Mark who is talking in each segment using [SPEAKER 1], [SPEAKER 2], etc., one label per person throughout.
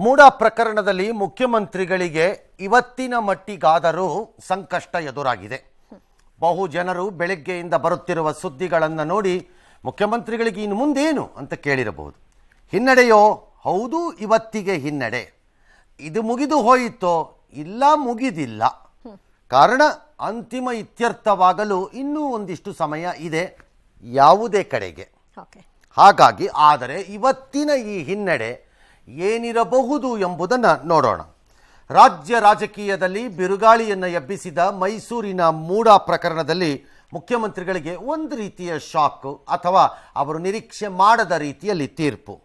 [SPEAKER 1] ಮೂಡಾ ಪ್ರಕರಣದಲ್ಲಿ ಮುಖ್ಯಮಂತ್ರಿಗಳಿಗೆ ಇವತ್ತಿನ ಮಟ್ಟಿಗಾದರೂ ಸಂಕಷ್ಟ ಎದುರಾಗಿದೆ. ಬಹು ಜನರು ಬೆಳಗ್ಗೆಯಿಂದ ಬರುತ್ತಿರುವ ಸುದ್ದಿಗಳನ್ನು ನೋಡಿ ಮುಖ್ಯಮಂತ್ರಿಗಳಿಗೆ ಇನ್ನು ಮುಂದೇನು ಅಂತ ಕೇಳಿರಬಹುದು. ಹಿನ್ನಡೆಯೋ? ಹೌದು, ಇವತ್ತಿಗೆ ಹಿನ್ನಡೆ. ಇದು ಮುಗಿದು ಹೋಯಿತೋ? ಇಲ್ಲ, ಮುಗಿದಿಲ್ಲ. ಕಾರಣ ಅಂತಿಮ ಇತ್ಯರ್ಥವಾಗಲು ಇನ್ನೂ ಒಂದಿಷ್ಟು ಸಮಯ ಇದೆ ಯಾವುದೇ ಕಡೆಗೆ. ಹಾಗಾಗಿ ಆದರೆ ಇವತ್ತಿನ ಈ ಹಿನ್ನಡೆ ಏನಿರಬಹುದು ಎಂಬುದನ್ನು ನೋಡೋಣ. ರಾಜ್ಯ ರಾಜಕೀಯದಲ್ಲಿ ಬಿರುಗಾಳಿಯನ್ನು ಎಬ್ಬಿಸಿದ ಮೈಸೂರಿನ ಮೂಡಾ ಪ್ರಕರಣದಲ್ಲಿ ಮುಖ್ಯಮಂತ್ರಿಗಳಿಗೆ ಒಂದು ರೀತಿಯ ಶಾಕ್ ಅಥವಾ ಅವರು ನಿರೀಕ್ಷೆ ಮಾಡದ ರೀತಿಯಲ್ಲಿ ತೀರ್ಪು.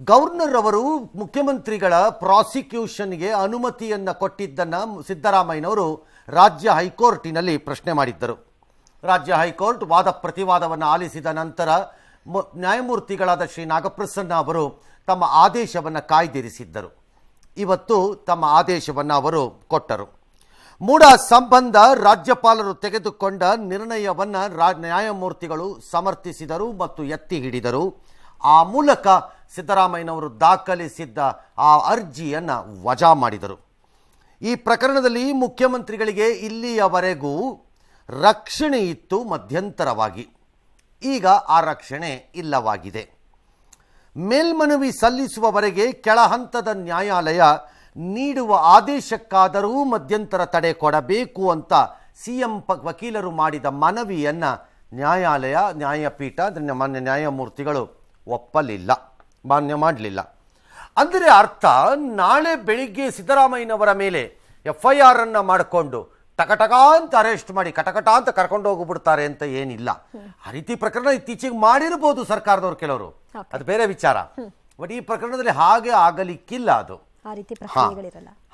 [SPEAKER 1] ಗವರ್ನರ್ ಅವರು ಮುಖ್ಯಮಂತ್ರಿಗಳ ಪ್ರಾಸಿಕ್ಯೂಷನ್ಗೆ ಅನುಮತಿಯನ್ನು ಕೊಟ್ಟಿದ್ದನ್ನು ಸಿದ್ದರಾಮಯ್ಯನವರು ರಾಜ್ಯ ಹೈಕೋರ್ಟಿನಲ್ಲಿ ಪ್ರಶ್ನೆ ಮಾಡಿದ್ದರು. ರಾಜ್ಯ ಹೈಕೋರ್ಟ್ ವಾದ ಪ್ರತಿವಾದವನ್ನು ಆಲಿಸಿದ ನಂತರ ನ್ಯಾಯಮೂರ್ತಿಗಳಾದ ಶ್ರೀ ನಾಗಪ್ರಸನ್ನ ಅವರು ತಮ್ಮ ಆದೇಶವನ್ನು ಕಾಯ್ದಿರಿಸಿದ್ದರು. ಇವತ್ತು ತಮ್ಮ ಆದೇಶವನ್ನು ಅವರು ಕೊಟ್ಟರು. ಮೂಡಾ ಸಂಬಂಧ ರಾಜ್ಯಪಾಲರು ತೆಗೆದುಕೊಂಡ ನಿರ್ಣಯವನ್ನು ನ್ಯಾಯಮೂರ್ತಿಗಳು ಸಮರ್ಥಿಸಿದರು ಮತ್ತು ಎತ್ತಿ ಹಿಡಿದರು. ಆ ಮೂಲಕ ಸಿದ್ದರಾಮಯ್ಯನವರು ದಾಖಲಿಸಿದ್ದ ಆ ಅರ್ಜಿಯನ್ನು ವಜಾ ಮಾಡಿದರು. ಈ ಪ್ರಕರಣದಲ್ಲಿ ಮುಖ್ಯಮಂತ್ರಿಗಳಿಗೆ ಇಲ್ಲಿಯವರೆಗೂ ರಕ್ಷಣೆ ಇತ್ತು ಮಧ್ಯಂತರವಾಗಿ. ಈಗ ಆ ರಕ್ಷಣೆ ಇಲ್ಲವಾಗಿದೆ. ಮೇಲ್ಮನವಿ ಸಲ್ಲಿಸುವವರೆಗೆ ಕೆಳಹಂತದ ನ್ಯಾಯಾಲಯ ನೀಡುವ ಆದೇಶಕ್ಕಾದರೂ ಮಧ್ಯಂತರ ತಡೆ ಕೊಡಬೇಕು ಅಂತ ಸಿಎಂ ವಕೀಲರು ಮಾಡಿದ ಮನವಿಯನ್ನು ನ್ಯಾಯಪೀಠ ಮಾನ್ಯ ನ್ಯಾಯಮೂರ್ತಿಗಳು ಒಪ್ಪಲಿಲ್ಲ, ಮಾನ್ಯ ಮಾಡಲಿಲ್ಲ. ಅಂದರೆ ಅರ್ಥ ನಾಳೆ ಬೆಳಿಗ್ಗೆ ಸಿದ್ದರಾಮಯ್ಯನವರ ಮೇಲೆ FIR ಅನ್ನು ಮಾಡಿಕೊಂಡು ಟಕಟಕ ಅಂತ ಅರೆಸ್ಟ್ ಮಾಡಿ ಕಟಕಟ ಅಂತ ಕರ್ಕೊಂಡು ಹೋಗ್ಬಿಡ್ತಾರೆ ಅಂತ ಏನಿಲ್ಲ. ಆ ರೀತಿ ಪ್ರಕರಣ ಇತ್ತೀಚೆಗೆ ಮಾಡಿರ್ಬೋದು ಸರ್ಕಾರದವರು ಕೆಲವರು, ಅದು ಬೇರೆ ವಿಚಾರ. ಬಟ್ ಈ ಪ್ರಕರಣದಲ್ಲಿ ಹಾಗೆ ಆಗಲಿಕ್ಕಿಲ್ಲ. ಅದು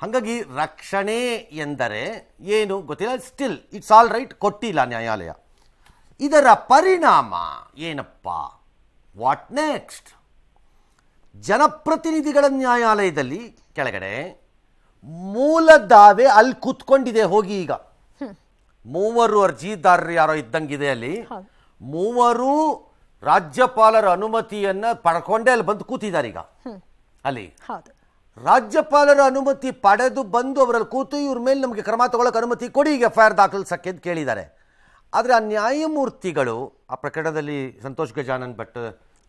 [SPEAKER 1] ಹಾಗಾಗಿ ರಕ್ಷಣೆ ಎಂದರೆ ಏನು ಗೊತ್ತಿಲ್ಲ. ಸ್ಟಿಲ್ ಇಟ್ಸ್ ಆಲ್ ರೈಟ್, ಕೊಟ್ಟಿಲ್ಲ ನ್ಯಾಯಾಲಯ. ಇದರ ಪರಿಣಾಮ ಏನಪ್ಪ? What next? ಜನಪ್ರತಿನಿಧಿಗಳ ನ್ಯಾಯಾಲಯದಲ್ಲಿ ಕೆಳಗಡೆ ಮೂಲ ದಾವೆ ಅಲ್ಲಿ ಕೂತ್ಕೊಂಡಿದೆ. ಹೋಗಿ ಈಗ 3 ಅರ್ಜಿದಾರರು ಯಾರೋ ಇದ್ದಂಗಿದೆ ಅಲ್ಲಿ. 3 ರಾಜ್ಯಪಾಲರ ಅನುಮತಿಯನ್ನ ಪಡ್ಕೊಂಡೇ ಅಲ್ಲಿ ಬಂದು ಕೂತಿದ್ದಾರೆ. ಈಗ ಅಲ್ಲಿ ರಾಜ್ಯಪಾಲರ ಅನುಮತಿ ಪಡೆದು ಬಂದು ಅವರಲ್ಲಿ ಕೂತು ಇವ್ರ ಮೇಲೆ ನಮಗೆ ಕ್ರಮ ತಗೊಳ್ಳೋಕೆ ಅನುಮತಿ ಕೊಡಿ, ಈಗ FIR ದಾಖಲಿಸಕ್ಕೆ ಅಂತ ಕೇಳಿದ್ದಾರೆ. ಆದರೆ ಆ ನ್ಯಾಯಮೂರ್ತಿಗಳು, ಆ ಪ್ರಕರಣದಲ್ಲಿ ಸಂತೋಷ್ ಗಜಾನನ್ ಭಟ್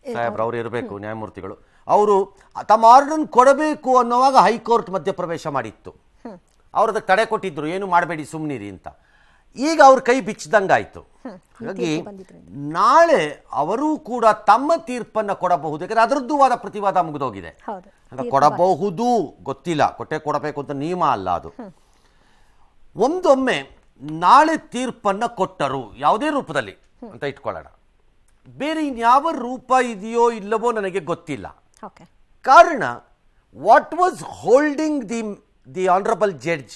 [SPEAKER 1] ಸಾಹೇಬ್ರು ಅವರು ಇರಬೇಕು ನ್ಯಾಯಮೂರ್ತಿಗಳು, ಅವರು ತಮ್ಮ ಆರ್ಡರ್ ಕೊಡಬೇಕು ಅನ್ನೋವಾಗ ಹೈಕೋರ್ಟ್ ಮಧ್ಯಪ್ರವೇಶ ಮಾಡಿತ್ತು. ಅವ್ರದಕ್ಕೆ ತಡೆ ಕೊಟ್ಟಿದ್ರು, ಏನು ಮಾಡಬೇಡಿ ಸುಮ್ಮನಿರಿ ಅಂತ. ಈಗ ಅವ್ರ ಕೈ ಬಿಚ್ಚದಂಗಾಯ್ತು. ಹಾಗಾಗಿ ನಾಳೆ ಅವರೂ ಕೂಡ ತಮ್ಮ ತೀರ್ಪನ್ನು ಕೊಡಬಹುದು. ಯಾಕಂದ್ರೆ ಅದರದ್ದು ವಾದ ಪ್ರತಿವಾದ ಮುಗಿದೋಗಿದೆ. ಕೊಡಬಹುದು, ಗೊತ್ತಿಲ್ಲ, ಕೊಡಬೇಕು ಅಂತ ನಿಯಮ ಅಲ್ಲ ಅದು. ಒಂದೊಮ್ಮೆ ನಾಳೆ ತೀರ್ಪನ್ನು ಕೊಟ್ಟರು ಯಾವುದೇ ರೂಪದಲ್ಲಿ ಅಂತ ಇಟ್ಕೊಳ್ಳೋಣ. ಬೇರೆ ಇನ್ಯಾವ ರೂಪ ಇದೆಯೋ ಇಲ್ಲವೋ ನನಗೆ ಗೊತ್ತಿಲ್ಲ. ಕಾರಣ what was holding the honourable judge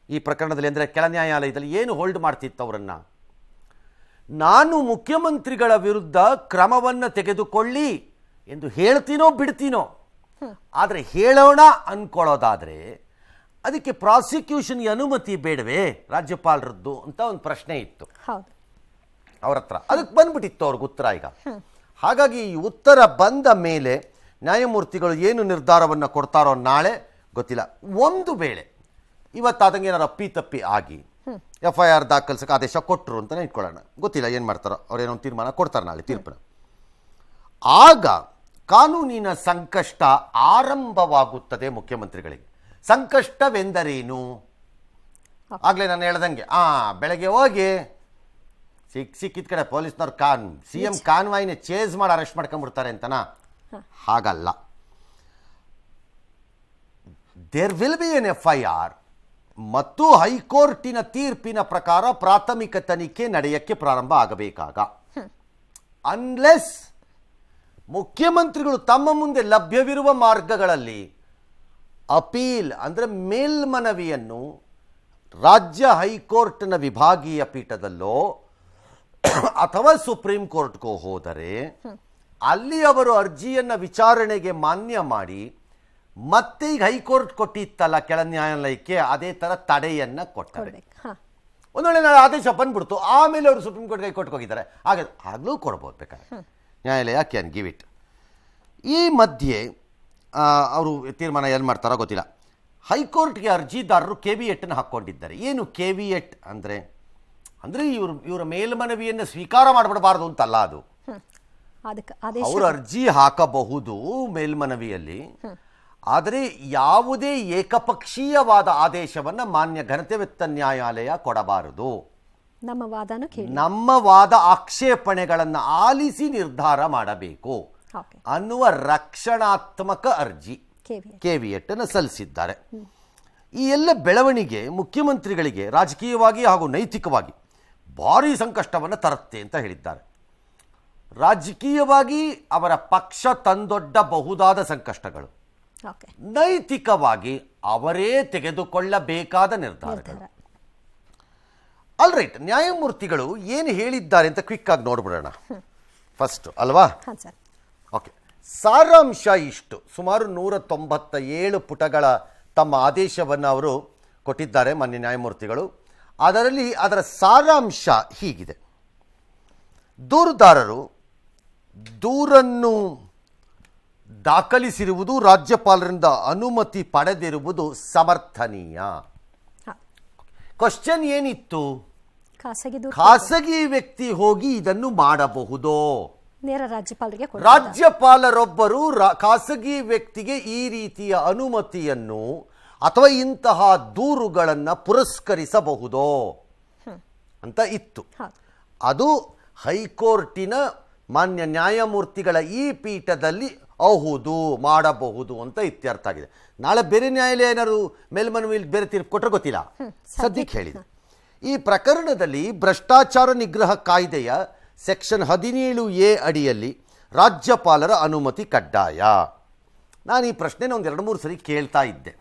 [SPEAKER 1] ಈ ಪ್ರಕರಣದಲ್ಲಿ, ಅಂದರೆ ಕೆಳ ನ್ಯಾಯಾಲಯದಲ್ಲಿ ಏನು ಹೋಲ್ಡ್ ಮಾಡ್ತಿತ್ತು ಅವರನ್ನು? ನಾನು ಮುಖ್ಯಮಂತ್ರಿಗಳ ವಿರುದ್ಧ ಕ್ರಮವನ್ನು ತೆಗೆದುಕೊಳ್ಳಿ ಎಂದು ಹೇಳ್ತೀನೋ ಬಿಡ್ತೀನೋ, ಆದರೆ ಹೇಳೋಣ ಅನ್ಕೊಳ್ಳೋದಾದರೆ ಅದಕ್ಕೆ ಪ್ರಾಸಿಕ್ಯೂಷನ್ಗೆ ಅನುಮತಿ ಬೇಡವೇ ರಾಜ್ಯಪಾಲರದ್ದು ಅಂತ ಒಂದು ಪ್ರಶ್ನೆ ಇತ್ತು ಅವ್ರ ಹತ್ರ. ಅದಕ್ಕೆ ಬಂದ್ಬಿಟ್ಟಿತ್ತು ಅವ್ರಿಗೆ ಉತ್ತರ ಈಗ. ಹಾಗಾಗಿ ಈ ಉತ್ತರ ಬಂದ ಮೇಲೆ ನ್ಯಾಯಮೂರ್ತಿಗಳು ಏನು ನಿರ್ಧಾರವನ್ನು ಕೊಡ್ತಾರೋ ನಾಳೆ ಗೊತ್ತಿಲ್ಲ. ಒಂದು ವೇಳೆ ಇವತ್ತಾದಂಗೆ ಏನಾರು ಅಪ್ಪಿತಪ್ಪಿ ಆಗಿ FIR ದಾಖಲಿಸಕ್ಕೆ ಆದೇಶ ಕೊಟ್ಟರು ಅಂತಲೇ ಇಟ್ಕೊಳ್ಳೋಣ, ಗೊತ್ತಿಲ್ಲ ಏನು ಮಾಡ್ತಾರೋ, ಅವ್ರೇನೋ ತೀರ್ಮಾನ ಕೊಡ್ತಾರೆ ನಾಳೆ ತೀರ್ಪನ್ನು. ಆಗ ಕಾನೂನಿನ ಸಂಕಷ್ಟ ಆರಂಭವಾಗುತ್ತದೆ ಮುಖ್ಯಮಂತ್ರಿಗಳಿಗೆ. ಸಂಕಷ್ಟವೆಂದರೇನು? ಆಗಲೇ ನಾನು ಹೇಳ್ದಂಗೆ ಬೆಳಗ್ಗೆ ಹೋಗಿ ಸಿಕ್ಕಿದ ಕಡೆ ಪೊಲೀಸ್ನವ್ರು CM ಕಾನ್ವಾಯ್ನ ಚೇಸ್ ಮಾಡಿ ಅರೆಸ್ಟ್ ಮಾಡ್ಕೊಂಡ್ಬಿಡ್ತಾರೆ ಅಂತನಾ? ಹಾಗಲ್ಲ. There will be an FIR ಮತ್ತು ಹೈಕೋರ್ಟಿನ ತೀರ್ಪಿನ ಪ್ರಕಾರ ಪ್ರಾಥಮಿಕ ತನಿಖೆ ನಡೆಯಕ್ಕೆ ಪ್ರಾರಂಭ ಆಗಬೇಕಾಗ, ಅನ್ಲೆಸ್ ಮುಖ್ಯಮಂತ್ರಿಗಳು ತಮ್ಮ ಮುಂದೆ ಲಭ್ಯವಿರುವ ಮಾರ್ಗಗಳಲ್ಲಿ ಅಪೀಲ್ ಅಂದರೆ ಮೇಲ್ಮನವಿಯನ್ನು ರಾಜ್ಯ ಹೈಕೋರ್ಟ್ನ ವಿಭಾಗೀಯ ಪೀಠದಲ್ಲೋ ಅಥವಾ ಸುಪ್ರೀಂ ಕೋರ್ಟ್ಗೋ ಹೋದರೆ ಅಲ್ಲಿ ಅವರು ಅರ್ಜಿಯನ್ನು ವಿಚಾರಣೆಗೆ ಮಾನ್ಯ ಮಾಡಿ ಮತ್ತೆ ಈಗ ಹೈಕೋರ್ಟ್ ಕೊಟ್ಟಿತ್ತಲ್ಲ ಕೆಳ ನ್ಯಾಯಾಲಯಕ್ಕೆ, ಅದೇ ಥರ ತಡೆಯನ್ನು ಕೊಟ್ಟರೆ ಒಂದು ವೇಳೆ ನಾಳೆ ಆದೇಶ ಬಂದ್ಬಿಡ್ತು, ಆಮೇಲೆ ಅವರು ಸುಪ್ರೀಂ ಕೋರ್ಟ್ಗೆ ಹೈಕೋರ್ಟ್ಗೆ ಹೋಗಿದ್ದಾರೆ, ಆಗಲೂ ಕೊಡ್ಬೋದು ಬೇಕಾದ್ರೆ ನ್ಯಾಯಾಲಯ ಕ್ಯಾನ್ ಗಿವ್ ಇಟ್. ಈ ಮಧ್ಯೆ ಅವರು ತೀರ್ಮಾನ ಏನು ಮಾಡ್ತಾರೋ ಗೊತ್ತಿಲ್ಲ. ಹೈಕೋರ್ಟ್ಗೆ ಅರ್ಜಿದಾರರು ಕೆವಿಯೆಟ್ನ ಹಾಕ್ಕೊಂಡಿದ್ದಾರೆ. ಏನು ಕೆವಿಯೆಟ್ ಅಂದರೆ ಇವರ ಮೇಲ್ಮನವಿಯನ್ನು ಸ್ವೀಕಾರ ಮಾಡಿಬಿಡಬಾರ್ದು ಅಂತಲ್ಲ. ಅದು ಅವರು ಅರ್ಜಿ ಹಾಕಬಹುದು ಮೇಲ್ಮನವಿಯಲ್ಲಿ, ಆದರೆ ಯಾವುದೇ ಏಕಪಕ್ಷೀಯವಾದ ಆದೇಶವನ್ನು ಮಾನ್ಯ ಘನತೆವೆತ್ತ ನ್ಯಾಯಾಲಯ ಕೊಡಬಾರದು. ನಮ್ಮ ವಾದ ಆಕ್ಷೇಪಣೆಗಳನ್ನು ಆಲಿಸಿ ನಿರ್ಧಾರ ಮಾಡಬೇಕು ಅನ್ನುವ ರಕ್ಷಣಾತ್ಮಕ ಅರ್ಜಿ ಕೆವಿಯೆಟ್ ಅನ್ನು ಸಲ್ಲಿಸಿದ್ದಾರೆ. ಈ ಎಲ್ಲ ಬೆಳವಣಿಗೆ ಮುಖ್ಯಮಂತ್ರಿಗಳಿಗೆ ರಾಜಕೀಯವಾಗಿ ಹಾಗೂ ನೈತಿಕವಾಗಿ ಭಾರೀ ಸಂಕಷ್ಟವನ್ನು ತರುತ್ತೆ ಅಂತ ಹೇಳಿದ್ದಾರೆ. ರಾಜಕೀಯವಾಗಿ ಅವರ ಪಕ್ಷ ತಂದೊಡ್ಡಬಹುದಾದ ಸಂಕಷ್ಟಗಳು, ನೈತಿಕವಾಗಿ ಅವರೇ ತೆಗೆದುಕೊಳ್ಳಬೇಕಾದ ನಿರ್ಧಾರಗಳು. ಆಲ್ ರೈಟ್, ನ್ಯಾಯಮೂರ್ತಿಗಳು ಏನು ಹೇಳಿದ್ದಾರೆ ಅಂತ ಕ್ವಿಕ್ ಆಗಿ ನೋಡ್ಬಿಡೋಣ ಫಸ್ಟ್ ಅಲ್ವಾ? ಓಕೆ, ಸಾರಾಂಶ ಇಷ್ಟು. ಸುಮಾರು 197 ಪುಟಗಳ ತಮ್ಮ ಆದೇಶವನ್ನು ಅವರು ಕೊಟ್ಟಿದ್ದಾರೆ ಮಾನ್ಯ ನ್ಯಾಯಮೂರ್ತಿಗಳು. ಅದರ ಸಾರಾಂಶ ಹೀಗಿದೆ: ದೂರುದಾರರು ದೂರನ್ನು ದಾಖಲಿಸಿರುವುದು, ರಾಜ್ಯಪಾಲರಿಂದ ಅನುಮತಿ ಪಡೆದಿರುವುದು ಸಮರ್ಥನೀಯ. ಕ್ವಶನ್ ಏನಿತ್ತು? ಖಾಸಗಿ ವ್ಯಕ್ತಿ ಹೋಗಿ ಇದನ್ನು ಮಾಡಬಹುದೋ? ರಾಜ್ಯಪಾಲರೊಬ್ಬರು ಖಾಸಗಿ ವ್ಯಕ್ತಿಗೆ ಈ ರೀತಿಯ ಅನುಮತಿಯನ್ನು ಅಥವಾ ಇಂತಹ ದೂರುಗಳನ್ನು ಪುರಸ್ಕರಿಸಬಹುದೋ ಅಂತ ಇತ್ತು. ಅದು ಹೈಕೋರ್ಟಿನ ಮಾನ್ಯ ನ್ಯಾಯಮೂರ್ತಿಗಳ ಈ ಪೀಠದಲ್ಲಿ ಹೌದು ಮಾಡಬಹುದು ಅಂತ ಇತ್ಯರ್ಥ ಆಗಿದೆ. ನಾಳೆ ಬೇರೆ ನ್ಯಾಯಾಲಯ ಏನಾದ್ರು ಮೇಲ್ಮನವಿಯಲ್ಲಿ ಬೇರೆ ತೀರ್ಪು ಕೊಟ್ಟರೆ ಗೊತ್ತಿಲ್ಲ, ಸದ್ಯಕ್ಕೆ ಹೇಳಿದೆ. ಈ ಪ್ರಕರಣದಲ್ಲಿ ಭ್ರಷ್ಟಾಚಾರ ನಿಗ್ರಹ ಕಾಯ್ದೆಯ ಸೆಕ್ಷನ್ 17A ಅಡಿಯಲ್ಲಿ ರಾಜ್ಯಪಾಲರ ಅನುಮತಿ ಕಡ್ಡಾಯ. ನಾನು ಈ ಪ್ರಶ್ನೆನ ಒಂದು 2-3 ಸರಿ ಕೇಳ್ತಾ ಇದ್ದೆ.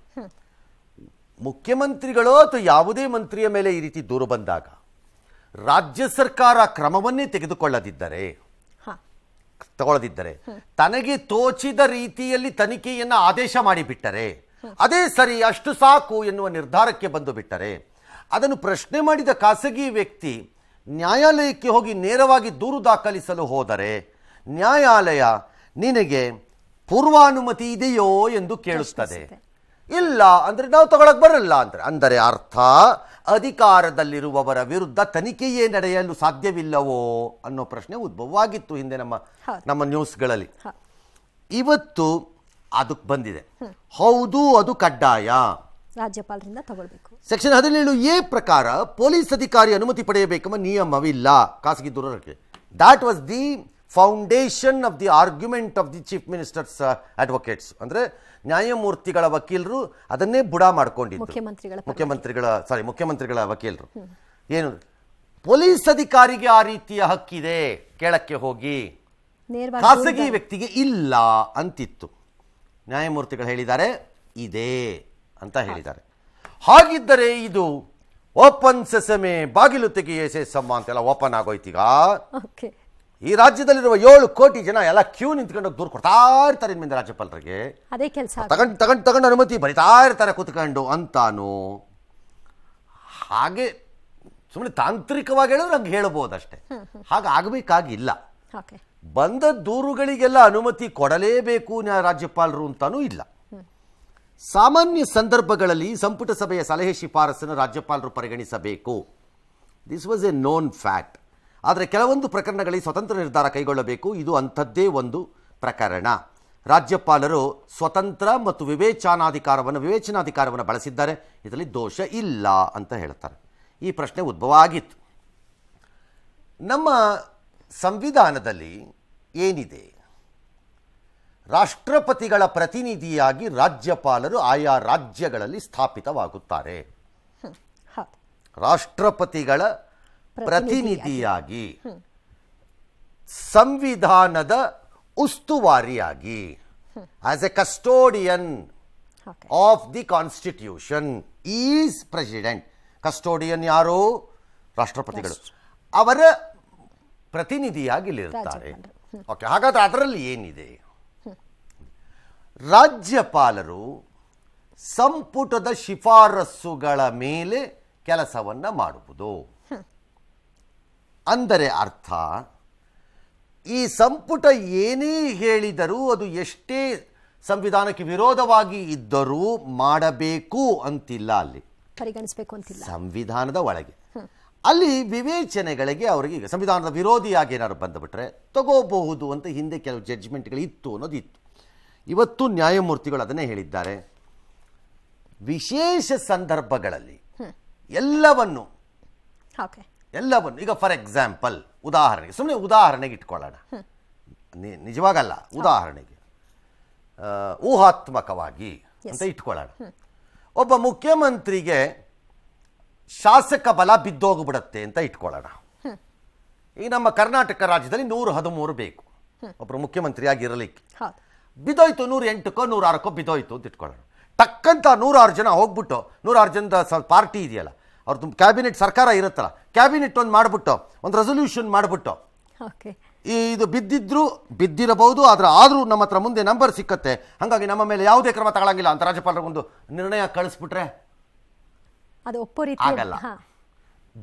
[SPEAKER 1] ಮುಖ್ಯಮಂತ್ರಿಗಳು ಅಥವಾ ಯಾವುದೇ ಮಂತ್ರಿಯ ಮೇಲೆ ಈ ರೀತಿ ದೂರು ಬಂದಾಗ ರಾಜ್ಯ ಸರ್ಕಾರ ಕ್ರಮವನ್ನೇ ತೆಗೆದುಕೊಳ್ಳದಿದ್ದರೆ ತನಗೆ ತೋಚಿದ ರೀತಿಯಲ್ಲಿ ತನಿಖೆಯನ್ನು ಆದೇಶ ಮಾಡಿಬಿಟ್ಟರೆ ಅದೇ ಸರಿ, ಅಷ್ಟು ಸಾಕು ಎನ್ನುವ ನಿರ್ಧಾರಕ್ಕೆ ಬಂದು ಬಿಟ್ಟರೆ, ಅದನ್ನು ಪ್ರಶ್ನೆ ಮಾಡಿದ ಖಾಸಗಿ ವ್ಯಕ್ತಿ ನ್ಯಾಯಾಲಯಕ್ಕೆ ಹೋಗಿ ನೇರವಾಗಿ ದೂರು ದಾಖಲಿಸಲು ಹೋದರೆ ನ್ಯಾಯಾಲಯ ನಿನಗೆ ಪೂರ್ವಾನುಮತಿ ಇದೆಯೋ ಎಂದು ಕೇಳುತ್ತದೆ. ಇಲ್ಲ ಅಂದರೆ ನಾವು ತಗೊಳಕ್ ಬರಲ್ಲ ಅಂದರೆ ಅರ್ಥ ಅಧಿಕಾರದಲ್ಲಿರುವವರ ವಿರುದ್ಧ ತನಿಖೆಯೇ ನಡೆಯಲು ಸಾಧ್ಯವಿಲ್ಲವೋ ಅನ್ನೋ ಪ್ರಶ್ನೆ ಉದ್ಭವವಾಗಿತ್ತು ಹಿಂದೆ ನಮ್ಮ ನ್ಯೂಸ್ಗಳಲ್ಲಿ. ಇವತ್ತು ಅದಕ್ಕೆ ಬಂದಿದೆ, ಹೌದು ಅದು ಕಡ್ಡಾಯ,
[SPEAKER 2] ರಾಜ್ಯಪಾಲರಿಂದ ತಗೊಳ್ಬೇಕು.
[SPEAKER 1] ಸೆಕ್ಷನ್ 17A ಪ್ರಕಾರ ಪೊಲೀಸ್ ಅಧಿಕಾರಿ ಅನುಮತಿ ಪಡೆಯಬೇಕೆಂಬ ನಿಯಮವಿಲ್ಲ ಖಾಸಗಿ ದೂರಕ್ಕೆ. That was the foundation of the argument of the chief ministers advocates. ಅಂದರೆ ನ್ಯಾಯಮೂರ್ತಿಗಳ ವಕೀಲರು ಅದನ್ನೇ ಬುಡ ಮಾಡ್ಕೊಂಡಿದ್ರು. ಮುಖ್ಯಮಂತ್ರಿಗಳ ವಕೀಲರು ಏನು, ಪೊಲೀಸ್ ಅಧಿಕಾರಿಗೆ ಆ ರೀತಿಯ ಹಕ್ಕಿದೆ ಕೇಳಕ್ಕೆ ಹೋಗಿ, ಖಾಸಗಿ ವ್ಯಕ್ತಿಗೆ ಇಲ್ಲ ಅಂತಿತ್ತು. ನ್ಯಾಯಮೂರ್ತಿಗಳು ಹೇಳಿದ್ದಾರೆ ಇದೆ ಅಂತ ಹೇಳಿದ್ದಾರೆ. ಹಾಗಿದ್ದರೆ ಇದು ಓಪನ್ ಸೆಸಮೆ, ಬಾಗಿಲು ತೆಗೆಯೇ ಸೆಸಮ್ಮ ಅಂತೆಲ್ಲ ಓಪನ್ ಆಗೋಯ್ತೀಗ. ಈ ರಾಜ್ಯದಲ್ಲಿರುವ 7 ಕೋಟಿ ಜನ ಎಲ್ಲ ಕ್ಯೂ ನಿಂತ್ಕೊಂಡು ದೂರು ಕೊಡ್ತಾ ಇರ್ತಾರೆ ಇನ್ಮೇಲೆ ರಾಜ್ಯಪಾಲರಿಗೆ.
[SPEAKER 2] ಅದೇ ಕೆಲಸ
[SPEAKER 1] ತಗೊಂಡು ಅನುಮತಿ ಬರಿತಾ ಇರ್ತಾರೆ ಕೂತ್ಕೊಂಡು ಅಂತಾನು. ಹಾಗೆ ಸುಮ್ಮನೆ ತಾಂತ್ರಿಕವಾಗಿ ಹೇಳಿದ್ರೆ ಹಂಗೆ ಹೇಳ್ಬೋದಷ್ಟೇ, ಹಾಗೆ ಆಗಬೇಕಾಗಿಲ್ಲ. ಬಂದ ದೂರುಗಳಿಗೆಲ್ಲ ಅನುಮತಿ ಕೊಡಲೇಬೇಕು ರಾಜ್ಯಪಾಲರು ಅಂತಾನೂ ಇಲ್ಲ. ಸಾಮಾನ್ಯ ಸಂದರ್ಭಗಳಲ್ಲಿ ಸಂಪುಟ ಸಭೆಯ ಸಲಹೆ ಶಿಫಾರಸನ್ನು ರಾಜ್ಯಪಾಲರು ಪರಿಗಣಿಸಬೇಕು. This was A known fact. ಆದರೆ ಕೆಲವೊಂದು ಪ್ರಕರಣಗಳಲ್ಲಿ ಸ್ವತಂತ್ರ ನಿರ್ಧಾರ ಕೈಗೊಳ್ಳಬೇಕು. ಇದು ಅಂಥದ್ದೇ ಒಂದು ಪ್ರಕರಣ. ರಾಜ್ಯಪಾಲರು ಸ್ವತಂತ್ರ ಮತ್ತು ವಿವೇಚನಾಧಿಕಾರವನ್ನು ಬಳಸಿದ್ದಾರೆ, ಇದರಲ್ಲಿ ದೋಷ ಇಲ್ಲ ಅಂತ ಹೇಳ್ತಾರೆ. ಈ ಪ್ರಶ್ನೆ ಉದ್ಭವ ಆಗಿತ್ತು. ನಮ್ಮ ಸಂವಿಧಾನದಲ್ಲಿ ಏನಿದೆ, ರಾಷ್ಟ್ರಪತಿಗಳ ಪ್ರತಿನಿಧಿಯಾಗಿ ರಾಜ್ಯಪಾಲರು ಆಯಾ ರಾಜ್ಯಗಳಲ್ಲಿ ಸ್ಥಾಪಿತವಾಗುತ್ತಾರೆ. ರಾಷ್ಟ್ರಪತಿಗಳ ಪ್ರತಿನಿಧಿಯಾಗಿ, ಸಂವಿಧಾನದ ಉಸ್ತುವಾರಿಯಾಗಿ, as a custodian of the constitution is president. Custodian ಯಾರು? ರಾಷ್ಟ್ರಪತಿಗಳು. ಅವರ ಪ್ರತಿನಿಧಿಯಾಗಿ ಇಲ್ಲಿರ್ತಾರೆ. ಓಕೆ, ಹಾಗಾದ್ರೆ ಅದರಲ್ಲಿ ಏನಿದೆ? ರಾಜ್ಯಪಾಲರು ಸಂಪುಟದ ಶಿಫಾರಸ್ಸುಗಳ ಮೇಲೆ ಕೆಲಸವನ್ನು ಮಾಡುವುದು. ಅಂದರೆ ಅರ್ಥ, ಈ ಸಂಪುಟ ಏನೇ ಹೇಳಿದರೂ ಅದು ಎಷ್ಟೇ ಸಂವಿಧಾನಕ್ಕೆ ವಿರೋಧವಾಗಿ ಇದ್ದರೂ ಮಾಡಬೇಕು ಅಂತಿಲ್ಲ. ಅಲ್ಲಿ
[SPEAKER 2] ಪರಿಗಣಿಸಬೇಕು ಅಂತಿಲ್ಲ.
[SPEAKER 1] ಸಂವಿಧಾನದ ಒಳಗೆ ಅಲ್ಲಿ ವಿವೇಚನೆಗಳಿಗೆ ಅವರಿಗೆ ಈಗ ಸಂವಿಧಾನದ ವಿರೋಧಿಯಾಗಿ ಏನಾದ್ರು ಬಂದುಬಿಟ್ರೆ ತಗೋಬಹುದು ಅಂತ ಹಿಂದೆ ಕೆಲವು ಜಡ್ಜ್ಮೆಂಟ್ಗಳು ಇತ್ತು ಅನ್ನೋದಿತ್ತು. ಇವತ್ತು ನ್ಯಾಯಮೂರ್ತಿಗಳು ಅದನ್ನೇ ಹೇಳಿದ್ದಾರೆ. ವಿಶೇಷ ಸಂದರ್ಭಗಳಲ್ಲಿ ಎಲ್ಲವನ್ನು ಈಗ ಫಾರ್ ಎಕ್ಸಾಂಪಲ್ ಉದಾಹರಣೆಗೆ ಸುಮ್ಮನೆ ಉದಾಹರಣೆಗೆ ಇಟ್ಕೊಳ್ಳೋಣ, ನಿಜವಾಗಲ್ಲ, ಉದಾಹರಣೆಗೆ ಊಹಾತ್ಮಕವಾಗಿ ಅಂತ ಇಟ್ಕೊಳ್ಳೋಣ. ಒಬ್ಬ ಮುಖ್ಯಮಂತ್ರಿಗೆ ಶಾಸಕ ಬಲ ಬಿದ್ದೋಗ್ಬಿಡತ್ತೆ ಅಂತ ಇಟ್ಕೊಳ್ಳೋಣ. ಈಗ ನಮ್ಮ ಕರ್ನಾಟಕ ರಾಜ್ಯದಲ್ಲಿ 113 ಬೇಕು ಒಬ್ಬರು ಮುಖ್ಯಮಂತ್ರಿಯಾಗಿರಲಿಕ್ಕೆ. ಬಿದ್ದೋಯ್ತು 108ಕೋ 106ಕೋ ಬಿದ್ದೋಯ್ತು ಅಂತ ಇಟ್ಕೊಳ್ಳೋಣ. ಟಕ್ಕಂತ 106 ಜನ ಹೋಗ್ಬಿಟ್ಟು 106 ಜನದ ಪಾರ್ಟಿ ಇದೆಯಲ್ಲ, ಅವ್ರದ್ದು ಕ್ಯಾಬಿನೆಟ್ ಸರ್ಕಾರ ಇರುತ್ತಲ್ಲ, ಕ್ಯಾಬಿನೆಟ್ ಒಂದು ಮಾಡಿಬಿಟ್ಟು ಒಂದು ರೆಸೊಲ್ಯೂಷನ್ ಮಾಡಿಬಿಟ್ಟು ಇದು ಬಿದ್ದಿರಬಹುದು, ಆದರೂ ನಮ್ಮ ಹತ್ರ ಮುಂದೆ ನಂಬರ್ ಸಿಕ್ಕತ್ತೆ, ಹಾಗಾಗಿ ನಮ್ಮ ಮೇಲೆ ಯಾವುದೇ ಕ್ರಮ ತಗೊಳ್ಳಂಗಿಲ್ಲ ಅಂತ ರಾಜ್ಯಪಾಲರಿಗೊಂದು ನಿರ್ಣಯ ಕಳಿಸ್ಬಿಟ್ರೆ
[SPEAKER 2] ಅದು
[SPEAKER 1] ಆಗಲ್ಲ.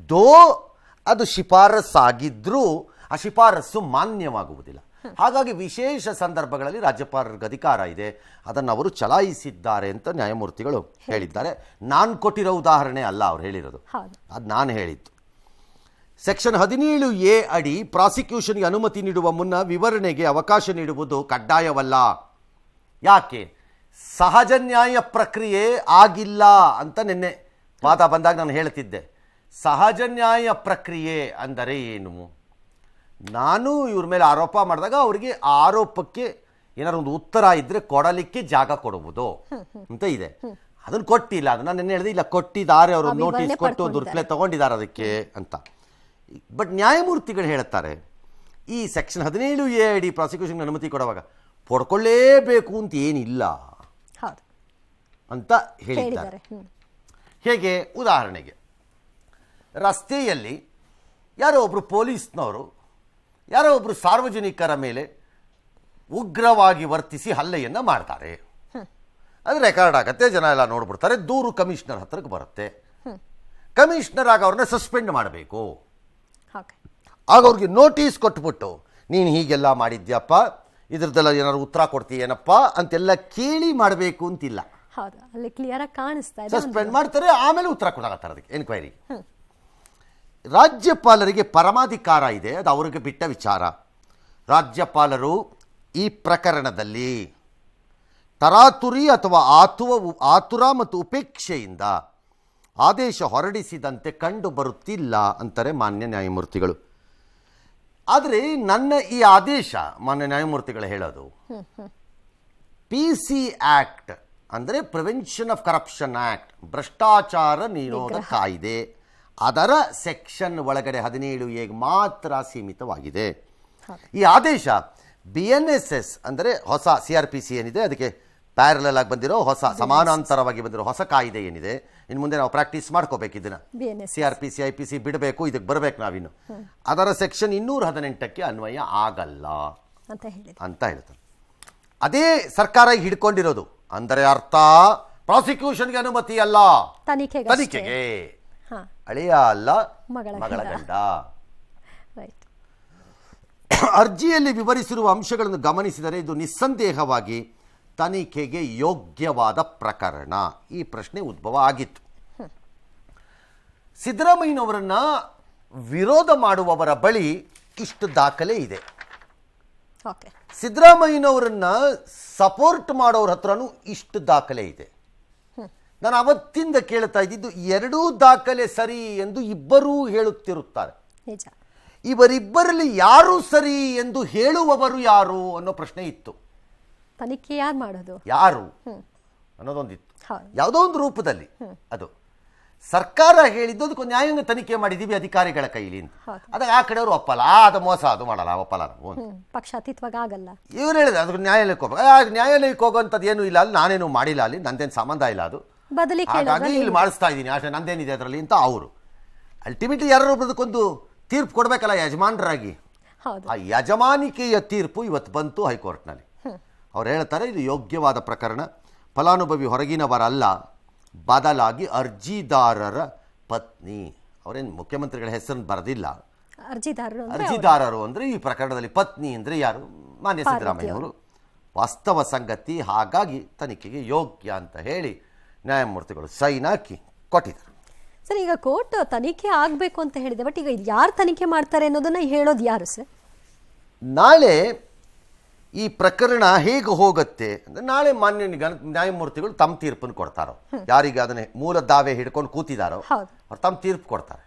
[SPEAKER 1] ಅದು ಶಿಫಾರಸ್ಸಾಗಿದ್ರೂ ಆ ಶಿಫಾರಸ್ಸು ಮಾನ್ಯವಾಗುವುದಿಲ್ಲ. ಹಾಗಾಗಿ ವಿಶೇಷ ಸಂದರ್ಭಗಳಲ್ಲಿ ರಾಜ್ಯಪಾಲರಿಗೆ ಅಧಿಕಾರ ಇದೆ, ಅದನ್ನು ಅವರು ಚಲಾಯಿಸಿದ್ದಾರೆ ಅಂತ ನ್ಯಾಯಮೂರ್ತಿಗಳು ಹೇಳಿದ್ದಾರೆ. ನಾನು ಕೊಟ್ಟಿರೋ ಉದಾಹರಣೆ ಅಲ್ಲ ಅವ್ರು ಹೇಳಿರೋದು, ಅದು ನಾನು ಹೇಳಿದ್ದು. ಸೆಕ್ಷನ್ 17A ಅಡಿ ಪ್ರಾಸಿಕ್ಯೂಷನ್ಗೆ ಅನುಮತಿ ನೀಡುವ ಮುನ್ನ ವಿವರಣೆಗೆ ಅವಕಾಶ ನೀಡುವುದು ಕಡ್ಡಾಯವಲ್ಲ. ಯಾಕೆ? ಸಹಜ ನ್ಯಾಯ ಪ್ರಕ್ರಿಯೆ ಆಗಿಲ್ಲ ಅಂತ ನಿನ್ನೆ ವಾದ ಬಂದಾಗ ನಾನು ಹೇಳ್ತಿದ್ದೆ. ಸಹಜ ನ್ಯಾಯ ಪ್ರಕ್ರಿಯೆ ಅಂದರೆ ಏನು? ನಾನು ಇವ್ರ ಮೇಲೆ ಆರೋಪ ಮಾಡಿದಾಗ ಅವರಿಗೆ ಆರೋಪಕ್ಕೆ ಏನಾದ್ರು ಒಂದು ಉತ್ತರ ಇದ್ದರೆ ಕೊಡಲಿಕ್ಕೆ ಜಾಗ ಕೊಡುವುದು ಅಂತ ಇದೆ. ಅದನ್ನು ಕೊಟ್ಟಿಲ್ಲ. ಅದು ನಾನು ನಿನ್ನೆ ಹೇಳಿದೆ, ಇಲ್ಲ ಕೊಟ್ಟಿದ್ದಾರೆ, ಅವರು ನೋಟಿಸ್ ಕೊಟ್ಟು ಒಂದು ರಿಪ್ಲೈ ತಗೊಂಡಿದ್ದಾರೆ ಅದಕ್ಕೆ ಅಂತ. ಬಟ್ ನ್ಯಾಯಮೂರ್ತಿಗಳು ಹೇಳ್ತಾರೆ, ಈ ಸೆಕ್ಷನ್ 17A ಅಡಿ ಪ್ರಾಸಿಕ್ಯೂಷನ್ಗೆ ಅನುಮತಿ ಕೊಡುವಾಗ ಪಡ್ಕೊಳ್ಳೇಬೇಕು ಅಂತ ಏನಿಲ್ಲ ಅಂತ ಹೇಳಿದ್ದಾರೆ. ಹೇಗೆ? ಉದಾಹರಣೆಗೆ ರಸ್ತೆಯಲ್ಲಿ ಯಾರೋ ಒಬ್ಬರು ಪೊಲೀಸ್ನವರು ಯಾರೋ ಒಬ್ಬರು ಸಾರ್ವಜನಿಕರ ಮೇಲೆ ಉಗ್ರವಾಗಿ ವರ್ತಿಸಿ ಹಲ್ಲೆಯನ್ನು ಮಾಡ್ತಾರೆ. ಅದು ರೆಕಾರ್ಡ್ ಆಗುತ್ತೆ, ಜನ ಎಲ್ಲ ನೋಡ್ಬಿಡ್ತಾರೆ, ದೂರು ಕಮಿಷನರ್ ಹತ್ರಕ್ಕೆ ಬರುತ್ತೆ. ಕಮಿಷನರ್ ಆಗ ಅವ್ರನ್ನ ಸಸ್ಪೆಂಡ್ ಮಾಡಬೇಕು. ಆಗ ಅವ್ರಿಗೆ ನೋಟಿಸ್ ಕೊಟ್ಬಿಟ್ಟು ನೀನು ಹೀಗೆಲ್ಲ ಮಾಡಿದ್ಯಪ್ಪ, ಇದ್ರದ್ದೆಲ್ಲ ಏನಾದ್ರು ಉತ್ತರ ಕೊಡ್ತೀಯೇನಪ್ಪ ಅಂತೆಲ್ಲ ಕೇಳಿ ಮಾಡಬೇಕು ಅಂತಿಲ್ಲ. ಸಸ್ಪೆಂಡ್ ಮಾಡ್ತಾರೆ, ಆಮೇಲೆ ಉತ್ತರ ಕೊಡಾಕತ್ತಾರೆ ಅದಕ್ಕೆ ಎನ್ಕ್ವೈರಿ. ರಾಜ್ಯಪಾಲರಿಗೆ ಪರಮಾಧಿಕಾರ ಇದೆ, ಅದು ಅವರಿಗೆ ಬಿಟ್ಟ ವಿಚಾರ. ರಾಜ್ಯಪಾಲರು ಈ ಪ್ರಕರಣದಲ್ಲಿ ತರಾತುರಿ ಅಥವಾ ಆತುರ ಮತ್ತು ಉಪೇಕ್ಷೆಯಿಂದ ಆದೇಶ ಹೊರಡಿಸಿದಂತೆ ಕಂಡು ಬರುತ್ತಿಲ್ಲ ಅಂತಾರೆ ಮಾನ್ಯ ನ್ಯಾಯಮೂರ್ತಿಗಳು. ಆದರೆ ನನ್ನ ಈ ಆದೇಶ ಮಾನ್ಯ ನ್ಯಾಯಮೂರ್ತಿಗಳು ಹೇಳೋದು PC ಆಕ್ಟ್ ಅಂದರೆ ಪ್ರಿವೆನ್ಷನ್ ಆಫ್ ಕರಪ್ಷನ್ ಆಕ್ಟ್, ಭ್ರಷ್ಟಾಚಾರ ನಿರೋಧ ಕಾಯ್ದೆ, ಅದರ ಸೆಕ್ಷನ್ ಒಳಗಡೆ 17A ಮಾತ್ರ ಸೀಮಿತವಾಗಿದೆ. ಈ ಆದೇಶ BNSS ಅಂದರೆ ಹೊಸ CRPC ಏನಿದೆ ಅದಕ್ಕೆ ಪ್ಯಾರಲಲ್ ಆಗಿ ಬಂದಿರೋ ಹೊಸ ಸಮಾನಾಂತರವಾಗಿ ಬಂದಿರೋ ಹೊಸ ಕಾಯ್ದೆ ಏನಿದೆ, ಇನ್ನು ಮುಂದೆ ನಾವು ಪ್ರಾಕ್ಟೀಸ್ ಮಾಡ್ಕೋಬೇಕು. ಇದನ್ನ CRPC IPC ಬಿಡಬೇಕು, ಇದಕ್ಕೆ ಬರಬೇಕು ನಾವಿನ್ನು. ಅದರ ಸೆಕ್ಷನ್ 218ಕ್ಕೆ ಅನ್ವಯ ಆಗಲ್ಲ ಅಂತ ಹೇಳ್ತಾರೆ. ಅದೇ ಸರ್ಕಾರ ಹಿಡ್ಕೊಂಡಿರೋದು. ಅಂದರೆ ಅರ್ಥ ಪ್ರಾಸಿಕ್ಯೂಷನ್ಗೆ ಅನುಮತಿ ಅಲ್ಲ, ತನಿಖೆಗೆ. ಅಳಿಯ ಅಲ್ಲ, ಮಗಳ ಗಂಡ. ಅರ್ಜಿಯಲ್ಲಿ ವಿವರಿಸಿರುವ ಅಂಶಗಳನ್ನು ಗಮನಿಸಿದರೆ ಇದು ನಿಸ್ಸಂದೇಹವಾಗಿ ತನಿಖೆಗೆ ಯೋಗ್ಯವಾದ ಪ್ರಕರಣ. ಈ ಪ್ರಶ್ನೆ ಉದ್ಭವ ಆಗಿತ್ತು. ಸಿದ್ದರಾಮಯ್ಯನವರನ್ನ ವಿರೋಧ ಮಾಡುವವರ ಬಳಿ ಇಷ್ಟು ದಾಖಲೆ ಇದೆ, ಸಿದ್ದರಾಮಯ್ಯನವರನ್ನ ಸಪೋರ್ಟ್ ಮಾಡೋರ ಹತ್ರನೂ ಇಷ್ಟು ದಾಖಲೆ ಇದೆ. ನಾನು ಅವತ್ತಿಂದ ಕೇಳ್ತಾ ಇದ್ದಿದ್ದು, ಎರಡೂ ದಾಖಲೆ ಸರಿ ಎಂದು ಇಬ್ಬರೂ ಹೇಳುತ್ತಿರುತ್ತಾರೆ. ಇವರಿಬ್ಬರಲ್ಲಿ ಯಾರು ಸರಿ ಎಂದು ಹೇಳುವವರು ಯಾರು ಅನ್ನೋ ಪ್ರಶ್ನೆ ಇತ್ತು.
[SPEAKER 2] ತನಿಖೆ ಯಾರು ಮಾಡೋದು,
[SPEAKER 1] ಯಾರು ಅನ್ನೋದೊಂದಿತ್ತು. ಯಾವುದೋ ಒಂದು ರೂಪದಲ್ಲಿ ಅದು ಸರ್ಕಾರ ಹೇಳಿದ್ದು ಅದಕ್ಕೊಂದು ನ್ಯಾಯಾಂಗ ತನಿಖೆ ಮಾಡಿದೀವಿ ಅಧಿಕಾರಿಗಳ ಕೈಲಿ ಅಂತ. ಅದಕ್ಕೆ ಆ ಕಡೆಯವರು ಒಪ್ಪಲ್ಲ, ಅದು ಮೋಸ, ಅದು ಮಾಡಲ್ಲ, ಒಪ್ಪಲ್ಲ,
[SPEAKER 2] ಪಕ್ಷಾತೀತವಾಗಿ ಆಗಲ್ಲ.
[SPEAKER 1] ಇವ್ರು ಹೇಳಿದ್ರೆ ಅದಕ್ಕೆ ನ್ಯಾಯಾಲಯಕ್ಕೆ ಹೋಗ್ಬೇಕು. ನ್ಯಾಯಾಲಯಕ್ಕೆ ಹೋಗುವಂಥದ್ದು ಏನೂ ಇಲ್ಲ, ಅಲ್ಲಿ ನಾನೇನು ಮಾಡಿಲ್ಲ, ಅಲ್ಲಿ ನಂದೇನು ಸಂಬಂಧ ಇಲ್ಲ, ಅದು ಹಾಗಾಗಿ ಇಲ್ಲಿ ಮಾಡಿಸ್ತಾ ಇದ್ದೀನಿ ಅಷ್ಟೇ, ನಂದೇನಿದೆ ಅದರಲ್ಲಿ ಅಂತ ಅವರು. ಅಲ್ಟಿಮೇಟ್ಲಿ ಯಾರೊಬ್ಬರದಕ್ಕೊಂದು ತೀರ್ಪು ಕೊಡಬೇಕಲ್ಲ ಯಜಮಾನರಾಗಿ. ಆ ಯಜಮಾನಿಕೆಯ ತೀರ್ಪು ಇವತ್ತು ಬಂತು ಹೈಕೋರ್ಟ್ನಲ್ಲಿ. ಅವ್ರು ಹೇಳ್ತಾರೆ ಇದು ಯೋಗ್ಯವಾದ ಪ್ರಕರಣ, ಫಲಾನುಭವಿ ಹೊರಗಿನವರಲ್ಲ, ಬದಲಾಗಿ ಅರ್ಜಿದಾರರ ಪತ್ನಿ. ಅವರೇನು ಮುಖ್ಯಮಂತ್ರಿಗಳ ಹೆಸರನ್ನು ಬರೆದಿಲ್ಲ. ಅರ್ಜಿದಾರರು ಅಂದರೆ ಈ ಪ್ರಕರಣದಲ್ಲಿ ಪತ್ನಿ ಅಂದರೆ ಯಾರು? ಮಾನ್ಯ ಸಿದ್ದರಾಮಯ್ಯ ಅವರು ವಾಸ್ತವ ಸಂಗತಿ, ಹಾಗಾಗಿ ತನಿಖೆಗೆ ಯೋಗ್ಯ ಅಂತ ಹೇಳಿ ನ್ಯಾಯಮೂರ್ತಿಗಳು ಸೈನ್ ಹಾಕಿ ಕೊಟ್ಟಿದ್ದಾರೆ.
[SPEAKER 2] ಸರ್, ಈಗ ಕೋರ್ಟ್ ತನಿಖೆ ಆಗಬೇಕು ಅಂತ ಹೇಳಿದೆ, ಬಟ್ ಈಗ ಯಾರು ತನಿಖೆ ಮಾಡ್ತಾರೆ ಅನ್ನೋದನ್ನ ಹೇಳೋದು ಯಾರು ಸರ್?
[SPEAKER 1] ನಾಳೆ ಈ ಪ್ರಕರಣ ಹೇಗೆ ಹೋಗುತ್ತೆ ಅಂದರೆ ನಾಳೆ ಮಾನ್ಯ ನ್ಯಾಯಮೂರ್ತಿಗಳು ತಮ್ಮ ತೀರ್ಪನ್ನು ಕೊಡ್ತಾರೋ, ಯಾರಿಗೆ ಅದನ್ನೇ ಮೂಲ ದಾವೆ ಹಿಡ್ಕೊಂಡು ಕೂತಿದ್ದಾರೋ ಅವ್ರು ತಮ್ಮ ತೀರ್ಪು ಕೊಡ್ತಾರೆ.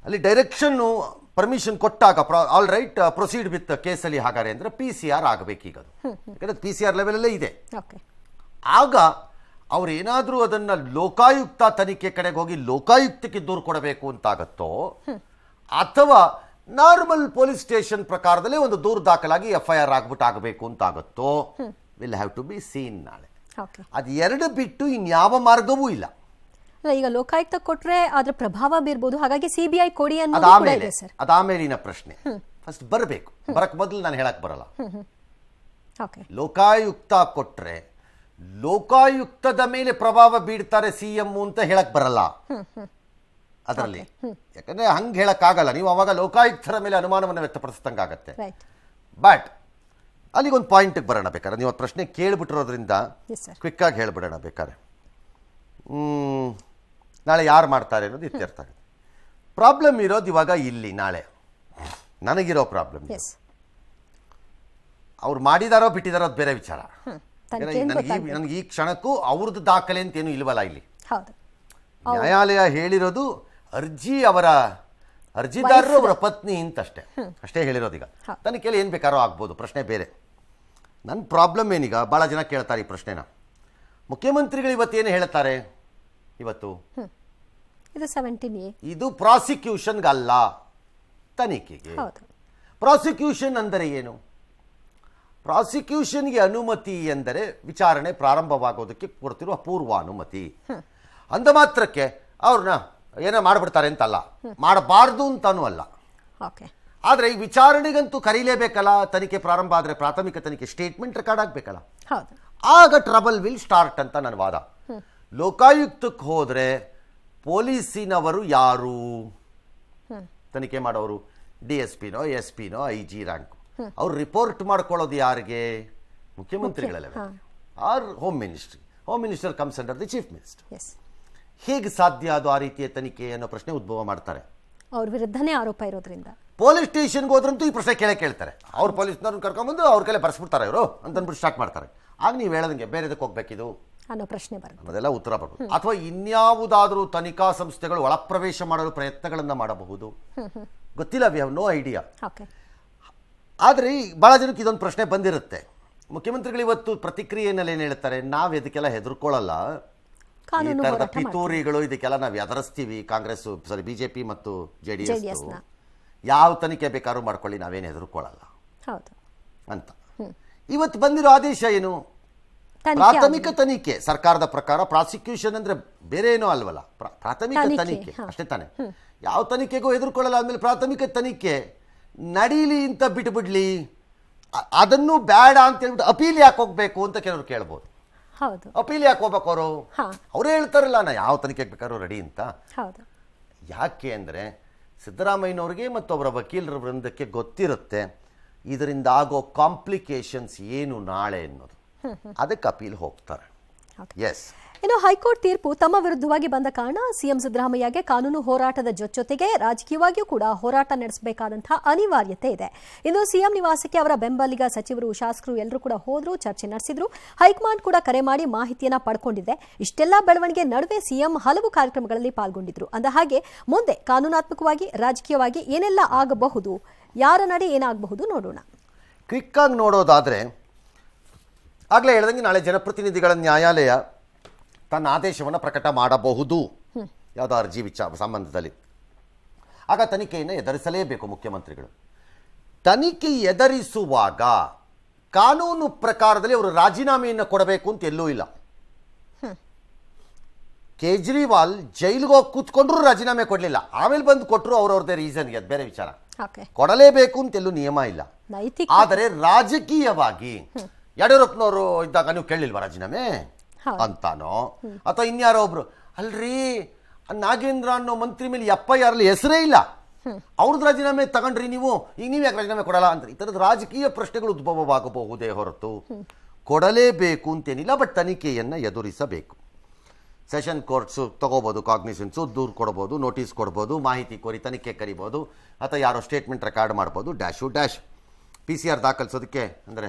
[SPEAKER 1] ಅಲ್ಲಿ ಡೈರೆಕ್ಷನ್ನು ಪರ್ಮಿಷನ್ ಕೊಟ್ಟಾಗ ಆಲ್ ರೈಟ್ ಪ್ರೊಸೀಡ್ ವಿತ್ ಕೇಸಲ್ಲಿ ಹಾಗಾರೆ ಅಂದರೆ PCR ಆಗಬೇಕೀಗ ಅದು, ಯಾಕಂದರೆ PCR ಲೆವೆಲಲ್ಲೇ ಇದೆ. ಆಗ ಅವ್ರು ಏನಾದರೂ ಅದನ್ನು ಲೋಕಾಯುಕ್ತ ತನಿಖೆ ಕಡೆಗೆ ಹೋಗಿ ಲೋಕಾಯುಕ್ತಕ್ಕೆ ದೂರು ಕೊಡಬೇಕು ಅಂತಾಗತ್ತೋ, ಅಥವಾ ನಾರ್ಮಲ್ ಪೊಲೀಸ್ ಸ್ಟೇಷನ್ ಪ್ರಕಾರದಲ್ಲೇ ಒಂದು ದೂರು ದಾಖಲಾಗಿ FIR ಆಗಬೇಕು ಅಂತಾಗತ್ತೋ, will have to be seen ನಾಳೆ. ಅದು ಎರಡು ಬಿಟ್ಟು ಇನ್ಯಾವ ಮಾರ್ಗವೂ ಇಲ್ಲ.
[SPEAKER 2] ಈಗ ಲೋಕಾಯುಕ್ತ ಕೊಟ್ರೆ ಅದ್ರ ಪ್ರಭಾವ ಬೀರ್ಬೋದು, ಹಾಗಾಗಿ CBI ಕೊಡಿ
[SPEAKER 1] ಅನ್ನೋದು ಅದಾಮೇಲಿನ ಪ್ರಶ್ನೆ. ಫಸ್ಟ್ ಬರಬೇಕು, ಬರಕ್ ಮೊದಲು ನಾನು ಹೇಳಕ್ ಬರಲ್ಲ. ಲೋಕಾಯುಕ್ತ ಕೊಟ್ರೆ ಲೋಕಾಯುಕ್ತದ ಮೇಲೆ ಪ್ರಭಾವ ಬೀಳ್ತಾರೆ CM ಅಂತ ಹೇಳಕ್ ಬರಲ್ಲ ಅದರಲ್ಲಿ, ಯಾಕಂದ್ರೆ ಹಂಗೆ ಹೇಳಕ್ಕಾಗಲ್ಲ. ನೀವು ಅವಾಗ ಲೋಕಾಯುಕ್ತರ ಮೇಲೆ ಅನುಮಾನವನ್ನು ವ್ಯಕ್ತಪಡಿಸಿದಂಗಾಗತ್ತೆ. ಬಟ್ ಅಲ್ಲಿಗೊಂದು ಪಾಯಿಂಟ್ಗೆ ಬರೋಣ ಬೇಕಾದ್ರೆ. ನೀವು ಪ್ರಶ್ನೆ ಕೇಳಿಬಿಟ್ಟಿರೋದ್ರಿಂದ ಕ್ವಿಕ್ ಆಗಿ ಹೇಳ್ಬಿಡೋಣ ಬೇಕಾದ್ರೆ. ನಾಳೆ ಯಾರು ಮಾಡ್ತಾರೆ ಅನ್ನೋದು ಇತ್ಯರ್ಥ ಆಗುತ್ತೆ. ಪ್ರಾಬ್ಲಮ್ ಇರೋದು ಇವಾಗ ಇಲ್ಲಿ ನಾಳೆ ನನಗಿರೋ ಪ್ರಾಬ್ಲಮ್, ಅವ್ರು ಮಾಡಿದಾರೋ ಬಿಟ್ಟಿದಾರೋ ಅದು ಬೇರೆ ವಿಚಾರ. ನನಗೆ ಈ ಕ್ಷಣಕ್ಕೂ ಅವ್ರದ್ದು ದಾಖಲೆ ಅಂತೇನು ಇಲ್ವಲ್ಲ ಇಲ್ಲಿ. ನ್ಯಾಯಾಲಯ ಹೇಳಿರೋದು ಅರ್ಜಿದಾರರು ಅವರ ಪತ್ನಿ ಅಂತಷ್ಟೇ, ಅಷ್ಟೇ ಹೇಳಿರೋದೀಗ. ತನಿಖೆಯಲ್ಲಿ ಏನು ಬೇಕಾರೋ ಆಗ್ಬೋದು, ಪ್ರಶ್ನೆ ಬೇರೆ. ನನ್ನ ಪ್ರಾಬ್ಲಮ್ ಏನೀಗ, ಭಾಳ ಜನ ಕೇಳ್ತಾರೆ ಈ ಪ್ರಶ್ನೆನ. ಮುಖ್ಯಮಂತ್ರಿಗಳು ಇವತ್ತೇನು ಹೇಳ್ತಾರೆ, ಇವತ್ತು ಇದು ಪ್ರಾಸಿಕ್ಯೂಷನ್ಗಲ್ಲ, ತನಿಖೆಗೆ. ಪ್ರಾಸಿಕ್ಯೂಷನ್ ಅಂದರೆ ಏನು? ಪ್ರಾಸಿಕ್ಯೂಷನ್ಗೆ ಅನುಮತಿ ಎಂದರೆ ವಿಚಾರಣೆ ಪ್ರಾರಂಭವಾಗೋದಕ್ಕೆ ಕೊಡ್ತಿರುವ ಪೂರ್ವಾನುಮತಿ. ಅಂದ ಮಾತ್ರಕ್ಕೆ ಅವ್ರನ್ನ ಏನೋ ಮಾಡಿಬಿಡ್ತಾರೆ ಅಂತಲ್ಲ, ಮಾಡಬಾರ್ದು ಅಂತಾನೂ ಅಲ್ಲ. ಆದರೆ ಈ ವಿಚಾರಣೆಗಂತೂ ಕರೀಲೇಬೇಕಲ್ಲ. ತನಿಖೆ ಪ್ರಾರಂಭ ಆದರೆ ಪ್ರಾಥಮಿಕ ತನಿಖೆ ಸ್ಟೇಟ್ಮೆಂಟ್ ರೆಕಾರ್ಡ್ ಆಗಬೇಕಲ್ಲ, ಆಗ ಟ್ರಬಲ್ ವಿಲ್ ಸ್ಟಾರ್ಟ್ ಅಂತ ನನ್ನ ವಾದ. ಲೋಕಾಯುಕ್ತಕ್ಕೆ ಹೋದರೆ ಪೊಲೀಸಿನವರು ಯಾರು ತನಿಖೆ ಮಾಡೋರು? DSPನೋ SPನೋ IG ರ್ಯಾಂಕ್. ಅವ್ರು ರಿಪೋರ್ಟ್ ಮಾಡ್ಕೊಳ್ಳೋದು ಯಾರಿಗೆ? ಮುಖ್ಯಮಂತ್ರಿಗಳಲ್ಲ, or home minister comes under the chief minister. ಹೇಗೆ ಸಾಧ್ಯ ಅದು ಆ ರೀತಿಯ ತನಿಖೆ ಅನ್ನೋ ಪ್ರಶ್ನೆ ಉದ್ಭವ ಮಾಡ್ತಾರೆ.
[SPEAKER 2] ಅವ್ರ ವಿರುದ್ಧನೇ ಆರೋಪ ಇರೋದ್ರಿಂದ
[SPEAKER 1] ಪೊಲೀಸ್ ಸ್ಟೇಷನ್ಗೆ ಹೋದ್ರಂತೂ ಈ ಪ್ರಶ್ನೆ ಕೇಳ್ತಾರೆ. ಅವ್ರು ಪೊಲೀಸ್ನವ್ರನ್ನ ಕರ್ಕೊಂಡ್ಬಂದು ಅವ್ರ ಕೈಲಿ ಬರ್ಸ್ಬಿಡ್ತಾರೆ ಇವರು ಅಂತಂದ್ಬಿಟ್ಟು ಸ್ಟಾರ್ಟ್ ಮಾಡ್ತಾರೆ. ಆಗ ನೀವು ಹೇಳದಂಗೆ ಬೇರೆದಕ್ಕೆ ಹೋಗ್ಬೇಕಿದು
[SPEAKER 2] ಅನ್ನೋ ಪ್ರಶ್ನೆ ಬರುತ್ತೆ,
[SPEAKER 1] ಅದೆಲ್ಲ ಉತ್ತರ ಬರ್ಬೋದು. ಅಥವಾ ಇನ್ಯಾವುದಾದ್ರೂ ತನಿಖಾ ಸಂಸ್ಥೆಗಳು ಒಳಪ್ರವೇಶ ಮಾಡಲು ಪ್ರಯತ್ನಗಳನ್ನು ಮಾಡಬಹುದು, ಗೊತ್ತಿಲ್ಲ, ವಿ ಹ್ಯಾವ್ ನೋ ಐಡಿಯಾ. ಆದರೆ ಭಾಳ ಜನಕ್ಕೆ ಇದೊಂದು ಪ್ರಶ್ನೆ ಬಂದಿರುತ್ತೆ. ಮುಖ್ಯಮಂತ್ರಿಗಳು ಇವತ್ತು ಪ್ರತಿಕ್ರಿಯೆಯಲ್ಲಿ ಏನು ಹೇಳ್ತಾರೆ, ನಾವು ಇದಕ್ಕೆಲ್ಲ ಹೆದರ್ಕೊಳ್ಳಲ್ಲ, ಈ ಥರದ ಪಿತೂರಿಗಳು ಇದಕ್ಕೆಲ್ಲ ನಾವು ಎದುರಿಸ್ತೀವಿ, ಕಾಂಗ್ರೆಸ್ BJP ಮತ್ತು JDS ಯಾವ ತನಿಖೆ ಬೇಕಾದ್ರೂ ಮಾಡ್ಕೊಳ್ಳಿ, ನಾವೇನು ಹೆದರ್ಕೊಳ್ಳಲ್ಲ ಅಂತ. ಇವತ್ತು ಬಂದಿರೋ ಆದೇಶ ಏನು? ಪ್ರಾಥಮಿಕ ತನಿಖೆ. ಸರ್ಕಾರದ ಪ್ರಕಾರ ಪ್ರಾಸಿಕ್ಯೂಷನ್ ಅಂದ್ರೆ ಬೇರೆ ಏನೋ ಅಲ್ವಲ್ಲ, ಪ್ರಾಥಮಿಕ ತನಿಖೆ ಅಷ್ಟೇ ತಾನೆ. ಯಾವ ತನಿಖೆಗೂ ಹೆದರ್ಕೊಳ್ಳಲ್ಲ ಅಂದಮೇಲೆ ಪ್ರಾಥಮಿಕ ತನಿಖೆ ನಡೀಲಿ ಅಂತ ಬಿಟ್ಬಿಡ್ಲಿ, ಅದನ್ನು ಬೇಡ ಅಂತ ಹೇಳ್ಬಿಟ್ಟು ಅಪೀಲ್ ಯಾಕೆ ಹೋಗ್ಬೇಕು ಅಂತ ಕೆಲವರು ಕೇಳ್ಬೋದು. ಅಪೀಲ್ ಯಾಕೆ ಹೋಗ್ಬೇಕು? ಅವರೇ ಹೇಳ್ತಾರಲ್ಲ, ನಾ ಯಾವ ತನಿಖೆಗೆ ಬೇಕಾದ್ರೂ ರೆಡಿ ಅಂತ. ಯಾಕೆ ಅಂದರೆ ಸಿದ್ದರಾಮಯ್ಯನವ್ರಿಗೆ ಮತ್ತು ಅವರ ವಕೀಲರ ವೃಂದಕ್ಕೆ ಗೊತ್ತಿರುತ್ತೆ ಇದರಿಂದ ಆಗೋ ಕಾಂಪ್ಲಿಕೇಶನ್ಸ್ ಏನು ನಾಳೆ ಅನ್ನೋದು. ಅದಕ್ಕೆ ಅಪೀಲ್ ಹೋಗ್ತಾರೆ. ಎಸ್.
[SPEAKER 2] ಇನ್ನು ಹೈಕೋರ್ಟ್ ತೀರ್ಪು ತಮ್ಮ ವಿರುದ್ಧವಾಗಿ ಬಂದ ಕಾರಣ ಸಿಎಂ ಸಿದ್ದರಾಮಯ್ಯಗೆ ಕಾನೂನು ಹೋರಾಟದ ಜೊತೆಗೆ ರಾಜಕೀಯವಾಗಿಯೂ ಕೂಡ ಹೋರಾಟ ನಡೆಸಬೇಕಾದಂತಹ ಅನಿವಾರ್ಯತೆ ಇದೆ. ಇನ್ನು ಸಿಎಂ ನಿವಾಸಕ್ಕೆ ಅವರ ಬೆಂಬಲಿಗ ಸಚಿವರು, ಶಾಸಕರು ಎಲ್ಲರೂ ಕೂಡ ಹೋದ್ರು, ಚರ್ಚೆ ನಡೆಸಿದ್ರು. ಹೈಕಮಾಂಡ್ ಕೂಡ ಕರೆ ಮಾಡಿ ಮಾಹಿತಿಯನ್ನ ಪಡ್ಕೊಂಡಿದೆ. ಇಷ್ಟೆಲ್ಲ ಬೆಳವಣಿಗೆ ನಡುವೆ ಸಿಎಂ ಹಲವು ಕಾರ್ಯಕ್ರಮಗಳಲ್ಲಿ ಪಾಲ್ಗೊಂಡಿದ್ರು. ಅಂದ ಹಾಗೆ ಮುಂದೆ ಕಾನೂನಾತ್ಮಕವಾಗಿ ರಾಜಕೀಯವಾಗಿ ಏನೆಲ್ಲ ಆಗಬಹುದು, ಯಾರ ನಡೆ ಏನಾಗಬಹುದು ನೋಡೋಣ.
[SPEAKER 1] ಕ್ವಿಕ್ ಆಗಿ ನೋಡೋದಾದ್ರೆ, ಆಗಲೇ ಹೇಳ್ದಂಗೆ ನಾಳೆ ಜನಪ್ರತಿನಿಧಿಗಳ ನ್ಯಾಯಾಲಯ ತನ್ನ ಆದೇಶವನ್ನು ಪ್ರಕಟ ಮಾಡಬಹುದು ಯಾವುದೋ ಅರ್ಜಿ ಸಂಬಂಧದಲ್ಲಿ. ಆಗ ತನಿಖೆಯನ್ನು ಎದುರಿಸಲೇಬೇಕು ಮುಖ್ಯಮಂತ್ರಿಗಳು. ತನಿಖೆ ಎದುರಿಸುವಾಗ ಕಾನೂನು ಪ್ರಕಾರದಲ್ಲಿ ಅವರು ರಾಜೀನಾಮೆಯನ್ನು ಕೊಡಬೇಕು ಅಂತ ಎಲ್ಲೂ ಇಲ್ಲ. ಕೇಜ್ರಿವಾಲ್ ಜೈಲಿಗೆ ಹೋಗಿ ಕೂತ್ಕೊಂಡ್ರು ರಾಜೀನಾಮೆ ಕೊಡಲಿಲ್ಲ, ಆಮೇಲೆ ಬಂದು ಕೊಟ್ಟರು ಅವ್ರವ್ರದೇ ರೀಸನ್ಗೆ, ಅದು ಬೇರೆ ವಿಚಾರ. ಕೊಡಲೇಬೇಕು ಅಂತ ಎಲ್ಲೂ ನಿಯಮ ಇಲ್ಲ. ಆದರೆ ರಾಜಕೀಯವಾಗಿ ಯಡಿಯೂರಪ್ಪನವರು ಇದ್ದಾಗ ನೀವು ಕೇಳಲಿಲ್ವಾ ರಾಜೀನಾಮೆ ಅಂತಾನೋ, ಅಥವಾ ಇನ್ಯಾರೋ ಒಬ್ರು, ಅಲ್ರಿ ನಾಗೇಂದ್ರ ಅನ್ನೋ ಮಂತ್ರಿ ಮೇಲೆ FIR ಹೆಸರೇ ಇಲ್ಲ, ಅವ್ರದ್ದು ರಾಜೀನಾಮೆ ತಗೊಂಡ್ರಿ ನೀವು, ಈಗ ನೀವು ಯಾಕೆ ರಾಜೀನಾಮೆ ಕೊಡಲ್ಲ ಅಂತ ಈ ಥರದ ರಾಜಕೀಯ ಪ್ರಶ್ನೆಗಳು ಉದ್ಭವವಾಗಬಹುದೇ ಹೊರತು ಕೊಡಲೇಬೇಕು ಅಂತೇನಿಲ್ಲ. ಬಟ್ ತನಿಖೆಯನ್ನು ಎದುರಿಸಬೇಕು. ಸೆಷನ್ ಕೋರ್ಟ್ಸು ತಗೋಬೋದು, ಕಾಗ್ನಿಷನ್ಸು, ದೂರು ಕೊಡ್ಬೋದು, ನೋಟಿಸ್ ಕೊಡ್ಬೋದು, ಮಾಹಿತಿ ಕೋರಿ ತನಿಖೆ ಕರಿಬೋದು, ಅಥವಾ ಯಾರೋ ಸ್ಟೇಟ್ಮೆಂಟ್ ರೆಕಾರ್ಡ್ ಮಾಡ್ಬೋದು, ಡ್ಯಾಶ್ PCR ದಾಖಲಿಸೋದಕ್ಕೆ ಅಂದರೆ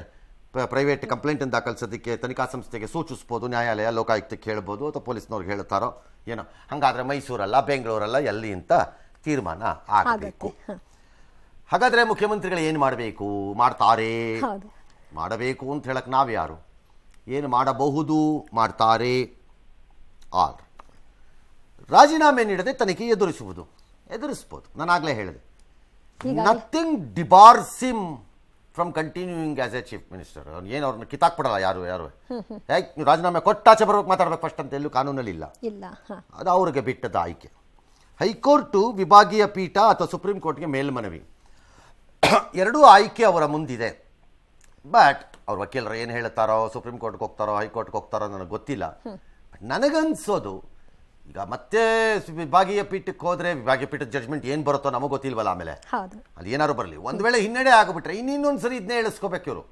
[SPEAKER 1] ಪ್ರೈವೇಟ್ ಕಂಪ್ಲೇಂಟನ್ನು ದಾಖಲಿಸೋದಕ್ಕೆ ತನಿಖಾ ಸಂಸ್ಥೆಗೆ ಸೂಚಿಸ್ಬೋದು, ನ್ಯಾಯಾಲಯ ಲೋಕಾಯುಕ್ತಕ್ಕೆ ಹೇಳ್ಬೋದು, ಅಥವಾ ಪೊಲೀಸ್ನವ್ರಿಗೆ ಹೇಳ್ತಾರೋ ಏನೋ. ಹಾಗಾದರೆ ಮೈಸೂರಲ್ಲ ಬೆಂಗಳೂರಲ್ಲ ಎಲ್ಲಿ ಅಂತ ತೀರ್ಮಾನ ಆಗಬೇಕು. ಹಾಗಾದರೆ ಮುಖ್ಯಮಂತ್ರಿಗಳು ಏನು ಮಾಡಬೇಕು, ಮಾಡ್ತಾರೆ, ಮಾಡಬೇಕು ಅಂತ ಹೇಳಕ್ಕೆ ನಾವು ಯಾರು, ಏನು ಮಾಡಬಹುದು, ಮಾಡ್ತಾರೆ. ರಾಜೀನಾಮೆ ನೀಡದೆ ತನಿಖೆ ಎದುರಿಸ್ಬೋದು. ನಾನು ಆಗಲೇ ಹೇಳಿದೆ, nothing debars him from continuing as a chief minister. ಏನು ಅವ್ರನ್ನ ಕಿತ್ತಾಕ್ಬಿಡಲ್ಲ ಯಾರು ಯಾಕೆ ನೀವು ರಾಜೀನಾಮೆ ಕೊಟ್ಟಾಚೆ ಬರ್ಬೇಕು ಮಾತಾಡ್ಬೇಕು ಫಸ್ಟ್ ಅಂತ ಎಲ್ಲೂ ಕಾನೂನಲ್ಲಿ ಇಲ್ಲ. ಅದು ಅವ್ರಿಗೆ ಬಿಟ್ಟದ ಆಯ್ಕೆ. ಹೈಕೋರ್ಟು, ವಿಭಾಗೀಯ ಪೀಠ ಅಥವಾ ಸುಪ್ರೀಂ ಕೋರ್ಟ್ಗೆ ಮೇಲ್ಮನವಿ, ಎರಡೂ ಆಯ್ಕೆ ಅವರ ಮುಂದಿದೆ. ಬಟ್ ಅವ್ರ ವಕೀಲರು ಏನು ಹೇಳ್ತಾರೋ, ಸುಪ್ರೀಂ ಕೋರ್ಟ್ಗೆ ಹೋಗ್ತಾರೋ ಹೈಕೋರ್ಟ್ಗೆ ಹೋಗ್ತಾರೋ ನನಗೆ ಗೊತ್ತಿಲ್ಲ. ನನಗನ್ಸೋದು ಈಗ ಮತ್ತೆ ವಿಭಾಗೀಯ ಪೀಠಕ್ಕೆ ಹೋದರೆ ವಿಭಾಗೀಯ ಪೀಠದ ಜಡ್ಜ್ಮೆಂಟ್ ಏನು ಬರುತ್ತೋ ನಮಗೆ ಗೊತ್ತಿಲ್ವಲ್ಲ. ಆಮೇಲೆ ಅಲ್ಲಿ ಏನಾದ್ರು ಬರಲಿ, ಒಂದು ವೇಳೆ ಹಿನ್ನಡೆ ಆಗಿಬಿಟ್ರೆ ಇನ್ನೊಂದು ಸರಿ ಇದನ್ನೇ ಹೇಳಿಸ್ಕೋಬೇಕು ಇವರು.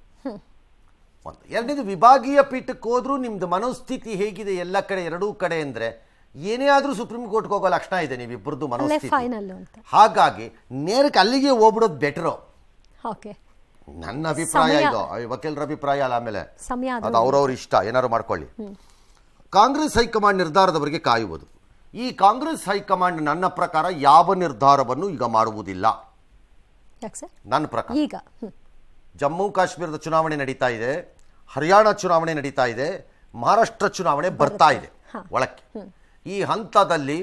[SPEAKER 1] ಒಂದು ಎರಡನೇದು, ವಿಭಾಗೀಯ ಪೀಠಕ್ಕೆ ಹೋದ್ರೂ ನಿಮ್ದು ಮನೋಸ್ಥಿತಿ ಹೇಗಿದೆ ಎಲ್ಲ ಕಡೆ, ಎರಡೂ ಕಡೆ ಅಂದರೆ ಏನೇ ಆದರೂ ಸುಪ್ರೀಂ ಕೋರ್ಟ್ಗೆ ಹೋಗೋ ಲಕ್ಷಣ ಇದೆ ನೀವಿಬ್ಬರದ್ದು ಮನೋಸ್ಥಿತಿ. ಹಾಗಾಗಿ ನೇರಕ್ಕೆ ಅಲ್ಲಿಗೆ ಹೋಗ್ಬಿಡೋದು ಬೆಟರು. ನನ್ನ ಅಭಿಪ್ರಾಯ ಇದು, ವಕೀಲರ ಅಭಿಪ್ರಾಯ ಅಲ್ಲ. ಆಮೇಲೆ ಅದು ಅವ್ರವ್ರ ಇಷ್ಟ, ಏನಾದ್ರು ಮಾಡ್ಕೊಳ್ಳಿ. ಕಾಂಗ್ರೆಸ್ ಹೈಕಮಾಂಡ್ ನಿರ್ಧಾರದವರೆಗೆ ಕಾಯುವುದು. ಈ ಕಾಂಗ್ರೆಸ್ ಹೈಕಮಾಂಡ್ ನನ್ನ ಪ್ರಕಾರ ಯಾವ ನಿರ್ಧಾರವನ್ನು ಈಗ ಮಾಡುವುದಿಲ್ಲ. ನನ್ನ ಪ್ರಕಾರ ಈಗ ಜಮ್ಮು ಕಾಶ್ಮೀರದ ಚುನಾವಣೆ ನಡೀತಾ ಇದೆ, ಹರಿಯಾಣ ಚುನಾವಣೆ ನಡೀತಾ ಇದೆ, ಮಹಾರಾಷ್ಟ್ರ ಚುನಾವಣೆ ಬರ್ತಾ ಇದೆ ಒಳಕ್ಕೆ. ಈ ಹಂತದಲ್ಲಿ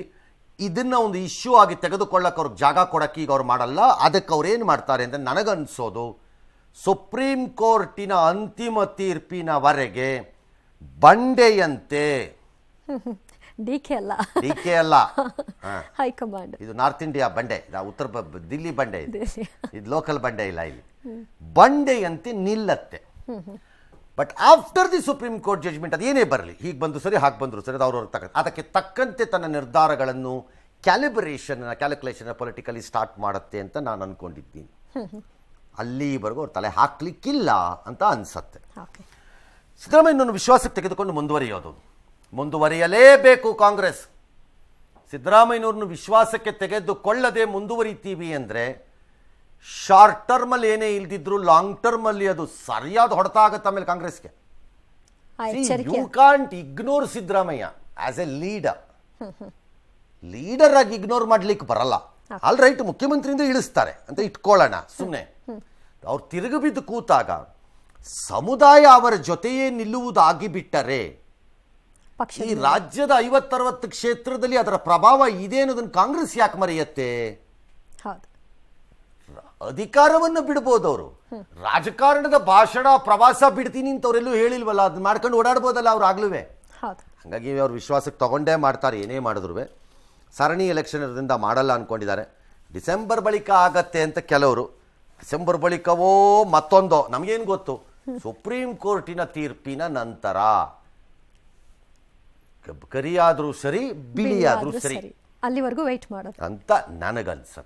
[SPEAKER 1] ಇದನ್ನ ಒಂದು ಇಶ್ಯೂ ಆಗಿ ತೆಗೆದುಕೊಳ್ಳಕ್ಕೆ ಅವ್ರಿಗೆ ಜಾಗ ಕೊಡಕ್ಕೆ ಈಗ ಅವ್ರು ಮಾಡಲ್ಲ. ಅದಕ್ಕೆ ಅವ್ರು ಏನು ಮಾಡ್ತಾರೆ ಅಂದರೆ, ನನಗನ್ಸೋದು ಸುಪ್ರೀಂ ಕೋರ್ಟಿನ ಅಂತಿಮ ತೀರ್ಪಿನವರೆಗೆ ಬಂಡೆಯಂತೆ,
[SPEAKER 2] ಡಿಕೆ
[SPEAKER 1] ಅಲ್ಲ
[SPEAKER 2] ಹೈಕಮಾಂಡ್,
[SPEAKER 1] ಇದು ನಾರ್ತ್ ಇಂಡಿಯಾ ಬಂಡೆ, ಉತ್ತರ ದಿಲ್ಲಿ ಬಂಡೆ, ಇದು ಲೋಕಲ್ ಬಂಡೆ ಇಲ್ಲ, ಇಲ್ಲಿ ಬಂಡೆಯಂತೆ ನಿಲ್ಲತ್ತೆ. But after the supreme court judgement ಅದೇನೇ ಬರಲಿ, ಹೀಗೆ ಬಂದು ಸರಿ ಹಾಗೆ ಬಂದರು ಸರಿ, ಅದು ಅವ್ರವ್ರ ಅದಕ್ಕೆ ತಕ್ಕಂತೆ ತನ್ನ ನಿರ್ಧಾರಗಳನ್ನು ಕ್ಯಾಲ್ಕುಲೇಷನ್ ಪೊಲಿಟಿಕಲಿ ಸ್ಟಾರ್ಟ್ ಮಾಡುತ್ತೆ ಅಂತ ನಾನು ಅನ್ಕೊಂಡಿದ್ದೀನಿ. ಅಲ್ಲಿವರೆಗೂ ಅವ್ರು ತಲೆ ಹಾಕ್ಲಿಕ್ಕಿಲ್ಲ ಅಂತ ಅನ್ಸತ್ತೆ. ಸಿದ್ದರಾಮಯ್ಯನನ್ನು ವಿಶ್ವಾಸಕ್ಕೆ ತೆಗೆದುಕೊಂಡು ಮುಂದುವರಿಯಲೇಬೇಕು ಕಾಂಗ್ರೆಸ್. ಸಿದ್ದರಾಮಯ್ಯನವ್ರನ್ನು ವಿಶ್ವಾಸಕ್ಕೆ ತೆಗೆದುಕೊಳ್ಳದೆ ಮುಂದುವರಿತೀವಿ ಅಂದರೆ ಶಾರ್ಟ್ ಟರ್ಮಲ್ಲಿ ಏನೇ ಇಲ್ದಿದ್ರು ಲಾಂಗ್ ಟರ್ಮಲ್ಲಿ ಅದು ಸರಿಯಾದ ಹೊಡೆತ ಆಗುತ್ತೆ ಆಮೇಲೆ ಕಾಂಗ್ರೆಸ್ಗೆ. You can't ignore Siddaramaiah as a leader ಆಗಿ ಇಗ್ನೋರ್ ಮಾಡ್ಲಿಕ್ಕೆ ಬರಲ್ಲ. ಆಲ್ ರೈಟ್, ಮುಖ್ಯಮಂತ್ರಿಯಿಂದ ಇಳಿಸ್ತಾರೆ ಅಂತ ಇಟ್ಕೊಳ್ಳೋಣ ಸುಮ್ಮನೆ. ಅವ್ರು ತಿರುಗಿ ಬಿದ್ದು ಕೂತಾಗ ಸಮುದಾಯ ಅವರ ಜೊತೆಯೇ ನಿಲ್ಲುವುದಾಗಿ ಬಿಟ್ಟರೆ ಈ ರಾಜ್ಯದ 50-60 ಕ್ಷೇತ್ರದಲ್ಲಿ ಅದರ ಪ್ರಭಾವ ಇದೆ ಅನ್ನೋದನ್ನು ಕಾಂಗ್ರೆಸ್ ಯಾಕೆ ಮರೆಯುತ್ತೆ? ಅಧಿಕಾರವನ್ನು ಬಿಡ್ಬೋದು ಅವರು, ರಾಜಕಾರಣದ ಭಾಷಣ ಪ್ರವಾಸ ಬಿಡ್ತೀನಿ ಅಂತ ಅವರೆಲ್ಲೂ ಹೇಳಿಲ್ವಲ್ಲ, ಅದನ್ನ ಮಾಡ್ಕೊಂಡು ಓಡಾಡ್ಬೋದಲ್ಲ ಅವ್ರು ಆಗ್ಲೂ. ಹಾಗಾಗಿ ಅವ್ರ ವಿಶ್ವಾಸಕ್ಕೆ ತಗೊಂಡೇ ಮಾಡ್ತಾರೆ ಏನೇ ಮಾಡಿದ್ರು. ಸರಣಿ ಎಲೆಕ್ಷನ್ ಇರೋದ್ರಿಂದ ಮಾಡಲ್ಲ ಅಂದ್ಕೊಂಡಿದ್ದಾರೆ. ಡಿಸೆಂಬರ್ ಬಳಿಕ ಆಗತ್ತೆ ಅಂತ ಕೆಲವರು, ಡಿಸೆಂಬರ್ ಬಳಿಕವೋ ಮತ್ತೊಂದೋ ನಮಗೇನು ಗೊತ್ತು. ಸುಪ್ರೀಂ ಕೋರ್ಟಿನ ತೀರ್ಪಿನ ನಂತರ ಕರಿಯಾದ್ರೂ ಸರಿ ಬಿಳಿಯಾದ್ರೂ ಸರಿ
[SPEAKER 2] ಅಲ್ಲಿವರೆಗೂ ವೇಟ್ ಮಾಡೋದು
[SPEAKER 1] ಅಂತ ನನಗನ್ಸುತ್ತೆ.